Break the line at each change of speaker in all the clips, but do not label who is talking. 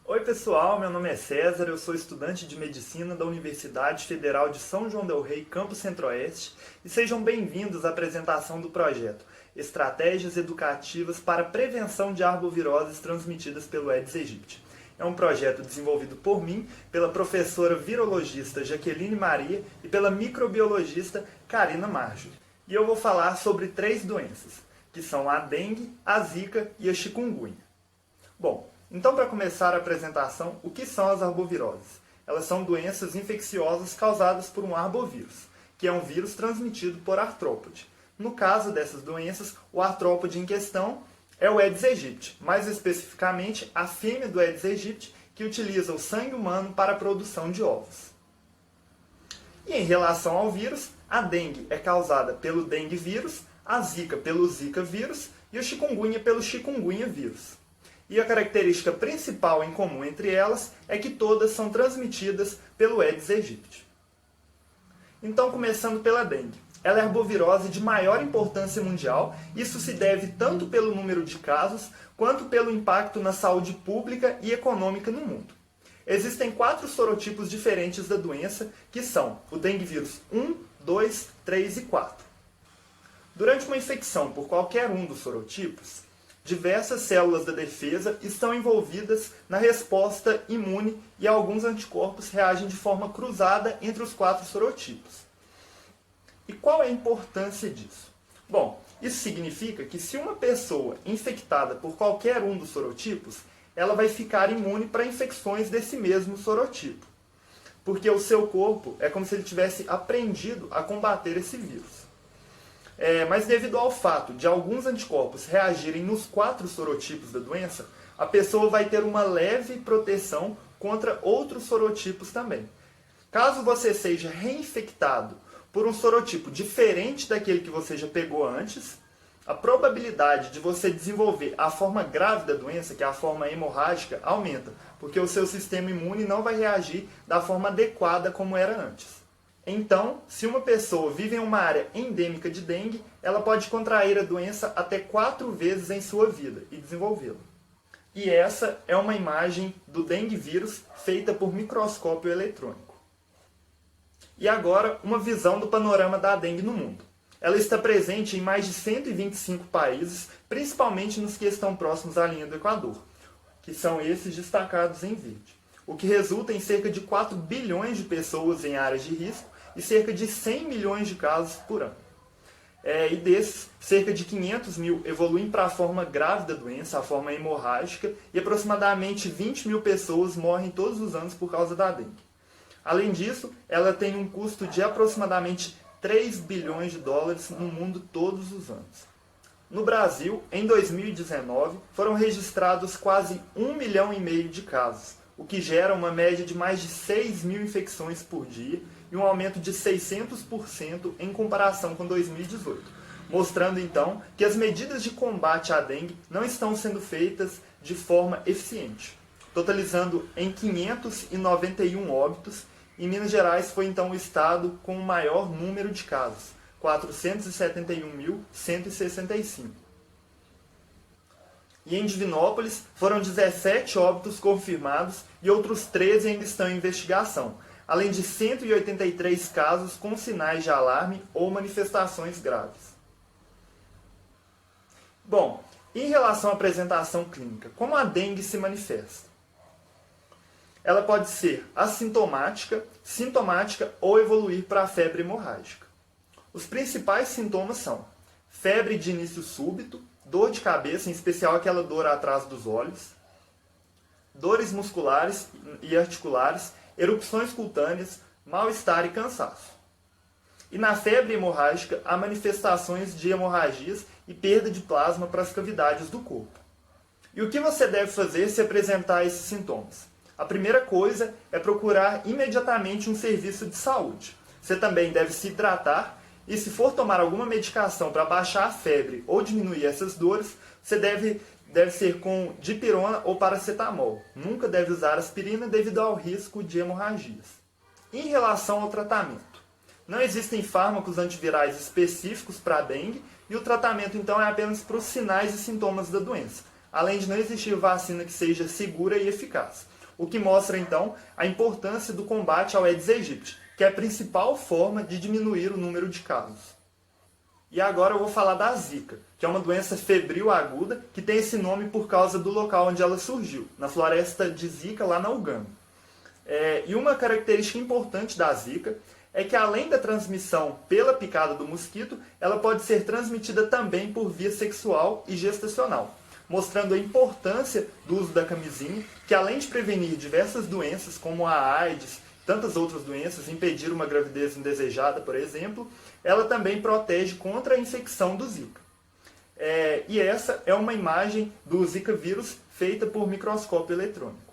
Oi pessoal, meu nome é César, eu sou estudante de Medicina da Universidade Federal de São João del Rei, Campus Centro-Oeste, e sejam bem-vindos à apresentação do projeto Estratégias Educativas para a Prevenção de Arboviroses Transmitidas pelo Aedes aegypti. É um projeto desenvolvido por mim, pela professora virologista Jaqueline Maria e pela microbiologista Karina Marjo. E eu vou falar sobre 3 doenças, que são a dengue, a zika e a chikungunya. Bom, então para começar a apresentação, o que são as arboviroses? Elas são doenças infecciosas causadas por um arbovírus, que é um vírus transmitido por artrópode. No caso dessas doenças, o artrópode em questão é o Aedes aegypti, mais especificamente a fêmea do Aedes aegypti, que utiliza o sangue humano para a produção de ovos. E em relação ao vírus, a dengue é causada pelo dengue vírus, a zika pelo zika vírus e o chikungunya pelo chikungunya vírus. E a característica principal em comum entre elas é que todas são transmitidas pelo Aedes aegypti. Então, começando pela dengue. Ela é a arbovirose de maior importância mundial. Isso se deve tanto pelo número de casos, quanto pelo impacto na saúde pública e econômica no mundo. Existem 4 sorotipos diferentes da doença, que são o dengue vírus 1, 2, 3 e 4. Durante uma infecção por qualquer um dos sorotipos, diversas células da defesa estão envolvidas na resposta imune e alguns anticorpos reagem de forma cruzada entre os 4 sorotipos. E qual é a importância disso? Bom, isso significa que se uma pessoa infectada por qualquer um dos sorotipos, ela vai ficar imune para infecções desse mesmo sorotipo. Porque o seu corpo é como se ele tivesse aprendido a combater esse vírus. Mas devido ao fato de alguns anticorpos reagirem nos 4 sorotipos da doença, a pessoa vai ter uma leve proteção contra outros sorotipos também. Caso você seja reinfectado por um sorotipo diferente daquele que você já pegou antes, a probabilidade de você desenvolver a forma grave da doença, que é a forma hemorrágica, aumenta, porque o seu sistema imune não vai reagir da forma adequada como era antes. Então, se uma pessoa vive em uma área endêmica de dengue, ela pode contrair a doença até 4 vezes em sua vida e desenvolvê-la. E essa é uma imagem do dengue vírus feita por microscópio eletrônico. E agora, uma visão do panorama da dengue no mundo. Ela está presente em mais de 125 países, principalmente nos que estão próximos à linha do Equador, que são esses destacados em verde, o que resulta em cerca de 4 bilhões de pessoas em áreas de risco e cerca de 100 milhões de casos por ano. E desses, cerca de 500 mil evoluem para a forma grave da doença, a forma hemorrágica, e aproximadamente 20 mil pessoas morrem todos os anos por causa da dengue. Além disso, ela tem um custo de aproximadamente 3 bilhões de dólares no mundo todos os anos. No Brasil, em 2019, foram registrados quase 1,5 milhão de casos, o que gera uma média de mais de 6 mil infecções por dia e um aumento de 600% em comparação com 2018, mostrando então que as medidas de combate à dengue não estão sendo feitas de forma eficiente, totalizando em 591 óbitos. E Minas Gerais foi então o estado com o maior número de casos, 471.165. E em Divinópolis foram 17 óbitos confirmados e outros 13 ainda estão em investigação, além de 183 casos com sinais de alarme ou manifestações graves. Bom, em relação à apresentação clínica, como a dengue se manifesta? Ela pode ser assintomática, sintomática ou evoluir para a febre hemorrágica. Os principais sintomas são febre de início súbito, dor de cabeça, em especial aquela dor atrás dos olhos, dores musculares e articulares, erupções cutâneas, mal-estar e cansaço. E na febre hemorrágica, há manifestações de hemorragias e perda de plasma para as cavidades do corpo. E o que você deve fazer se apresentar esses sintomas? A primeira coisa é procurar imediatamente um serviço de saúde. Você também deve se hidratar e, se for tomar alguma medicação para baixar a febre ou diminuir essas dores, você deve ser com dipirona ou paracetamol. Nunca deve usar aspirina devido ao risco de hemorragias. Em relação ao tratamento, não existem fármacos antivirais específicos para a dengue e o tratamento então é apenas para os sinais e sintomas da doença, além de não existir vacina que seja segura e eficaz. o que mostra então a importância do combate ao Aedes aegypti, que é a principal forma de diminuir o número de casos. E agora eu vou falar da Zika, que é uma doença febril aguda que tem esse nome por causa do local onde ela surgiu, na floresta de Zika, lá na Uganda. E uma característica importante da Zika é que, além da transmissão pela picada do mosquito, ela pode ser transmitida também por via sexual e gestacional, mostrando a importância do uso da camisinha, que além de prevenir diversas doenças como a AIDS, tantas outras doenças, impedir uma gravidez indesejada, por exemplo, ela também protege contra a infecção do Zika. E essa é uma imagem do Zika vírus feita por microscópio eletrônico.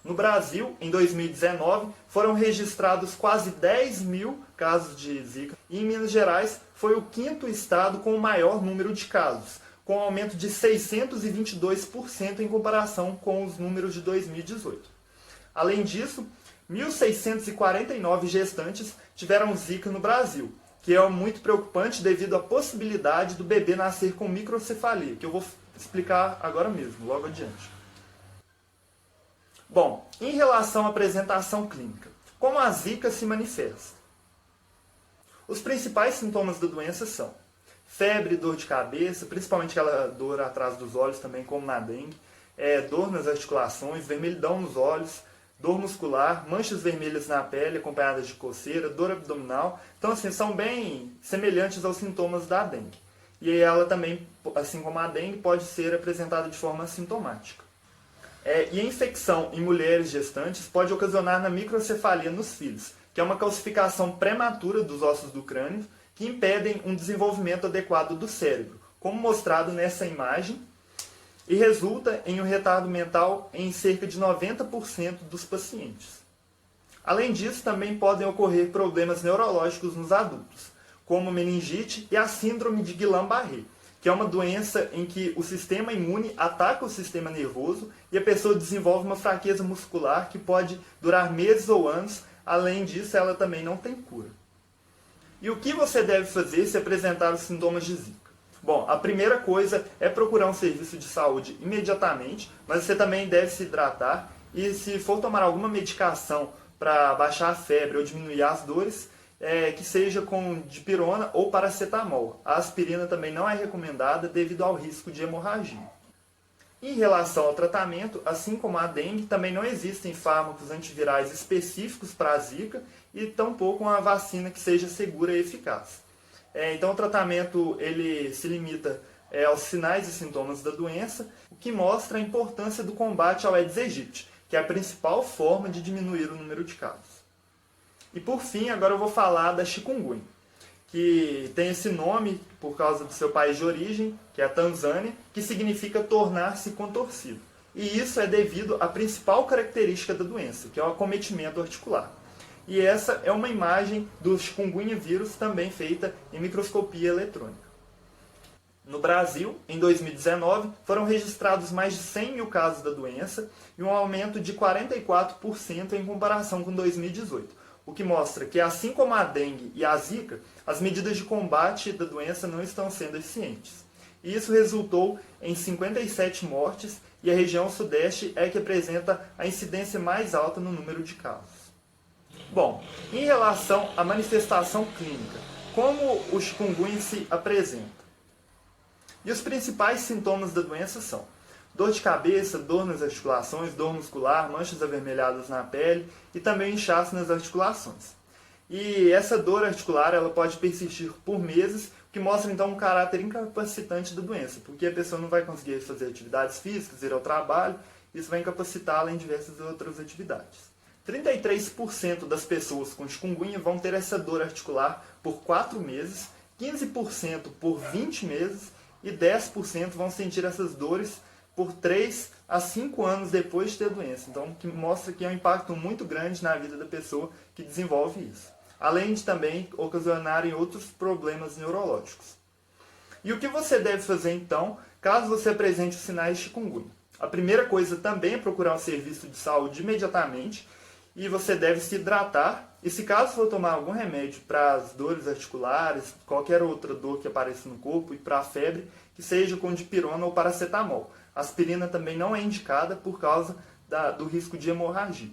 No Brasil, em 2019, foram registrados quase 10 mil casos de Zika e em Minas Gerais foi o quinto estado com o maior número de casos, com um aumento de 622% em comparação com os números de 2018. Além disso, 1.649 gestantes tiveram Zika no Brasil, que é muito preocupante devido à possibilidade do bebê nascer com microcefalia, que eu vou explicar agora mesmo, logo adiante. Bom, em relação à apresentação clínica, como a Zika se manifesta? Os principais sintomas da doença são febre, dor de cabeça, principalmente aquela dor atrás dos olhos também, como na dengue, dor nas articulações, vermelhidão nos olhos, dor muscular, manchas vermelhas na pele acompanhadas de coceira, dor abdominal. Então, assim, são bem semelhantes aos sintomas da dengue. E ela também, assim como a dengue, pode ser apresentada de forma assintomática. E a infecção em mulheres gestantes pode ocasionar na microcefalia nos filhos, que é uma calcificação prematura dos ossos do crânio que impedem um desenvolvimento adequado do cérebro, como mostrado nessa imagem, e resulta em um retardo mental em cerca de 90% dos pacientes. Além disso, também podem ocorrer problemas neurológicos nos adultos, como meningite e a síndrome de Guillain-Barré, que é uma doença em que o sistema imune ataca o sistema nervoso e a pessoa desenvolve uma fraqueza muscular que pode durar meses ou anos. Além disso, ela também não tem cura. E o que você deve fazer se apresentar os sintomas de Zika? Bom, a primeira coisa é procurar um serviço de saúde imediatamente, mas você também deve se hidratar e, se for tomar alguma medicação para baixar a febre ou diminuir as dores, que seja com dipirona ou paracetamol. A aspirina também não é recomendada devido ao risco de hemorragia. Em relação ao tratamento, assim como a dengue, também não existem fármacos antivirais específicos para a Zika e tampouco uma vacina que seja segura e eficaz. Então o tratamento ele se limita aos sinais e sintomas da doença, o que mostra a importância do combate ao Aedes aegypti, que é a principal forma de diminuir o número de casos. E por fim, agora eu vou falar da chikungunya, que tem esse nome por causa do seu país de origem, que é a Tanzânia, que significa tornar-se contorcido. E isso é devido à principal característica da doença, que é o acometimento articular. E essa é uma imagem do chikungunya vírus também feita em microscopia eletrônica. No Brasil, em 2019, foram registrados mais de 100 mil casos da doença e um aumento de 44% em comparação com 2018. O que mostra que, assim como a dengue e a Zika, as medidas de combate da doença não estão sendo eficientes. E isso resultou em 57 mortes e a região sudeste é que apresenta a incidência mais alta no número de casos. Bom, em relação à manifestação clínica, como o chikungunya se apresenta? E os principais sintomas da doença são dor de cabeça, dor nas articulações, dor muscular, manchas avermelhadas na pele e também inchaço nas articulações. E essa dor articular ela pode persistir por meses, o que mostra então um caráter incapacitante da doença, porque a pessoa não vai conseguir fazer atividades físicas, ir ao trabalho, isso vai incapacitá-la em diversas outras atividades. 33% das pessoas com chikungunya vão ter essa dor articular por 4 meses, 15% por 20 meses e 10% vão sentir essas dores por 3 a 5 anos depois de ter a doença. Então, que mostra que é um impacto muito grande na vida da pessoa que desenvolve isso. Além de também ocasionarem outros problemas neurológicos. E o que você deve fazer então, caso você apresente os sinais de chikungunya? A primeira coisa também é procurar um serviço de saúde imediatamente e você deve se hidratar. E se caso for tomar algum remédio para as dores articulares, qualquer outra dor que apareça no corpo e para a febre, que seja com dipirona ou paracetamol. A aspirina também não é indicada por causa do risco de hemorragia.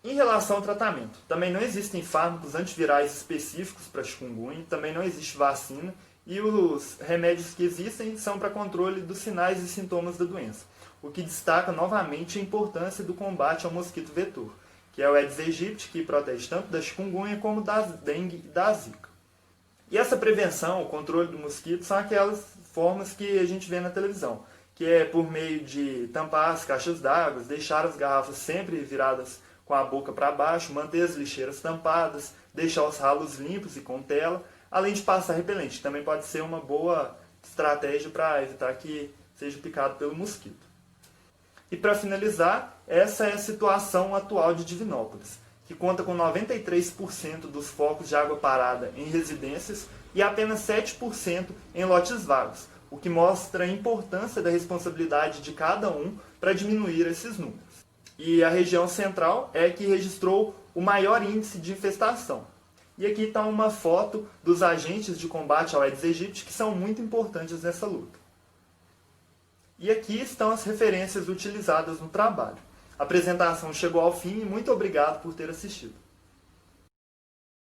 Em relação ao tratamento, também não existem fármacos antivirais específicos para chikungunya, também não existe vacina, e os remédios que existem são para controle dos sinais e sintomas da doença, o que destaca novamente a importância do combate ao mosquito vetor, que é o Aedes aegypti, que protege tanto da chikungunya como da dengue e da zika. E essa prevenção, o controle do mosquito, são aquelas formas que a gente vê na televisão, que é por meio de tampar as caixas d'água, deixar as garrafas sempre viradas com a boca para baixo, manter as lixeiras tampadas, deixar os ralos limpos e com tela, além de passar repelente. Também pode ser uma boa estratégia para evitar que seja picado pelo mosquito. E para finalizar, essa é a situação atual de Divinópolis, que conta com 93% dos focos de água parada em residências e apenas 7% em lotes vagos, o que mostra a importância da responsabilidade de cada um para diminuir esses números. E a região central é que registrou o maior índice de infestação. E aqui está uma foto dos agentes de combate ao Aedes aegypti que são muito importantes nessa luta. E aqui estão as referências utilizadas no trabalho. A apresentação chegou ao fim e muito obrigado por ter assistido.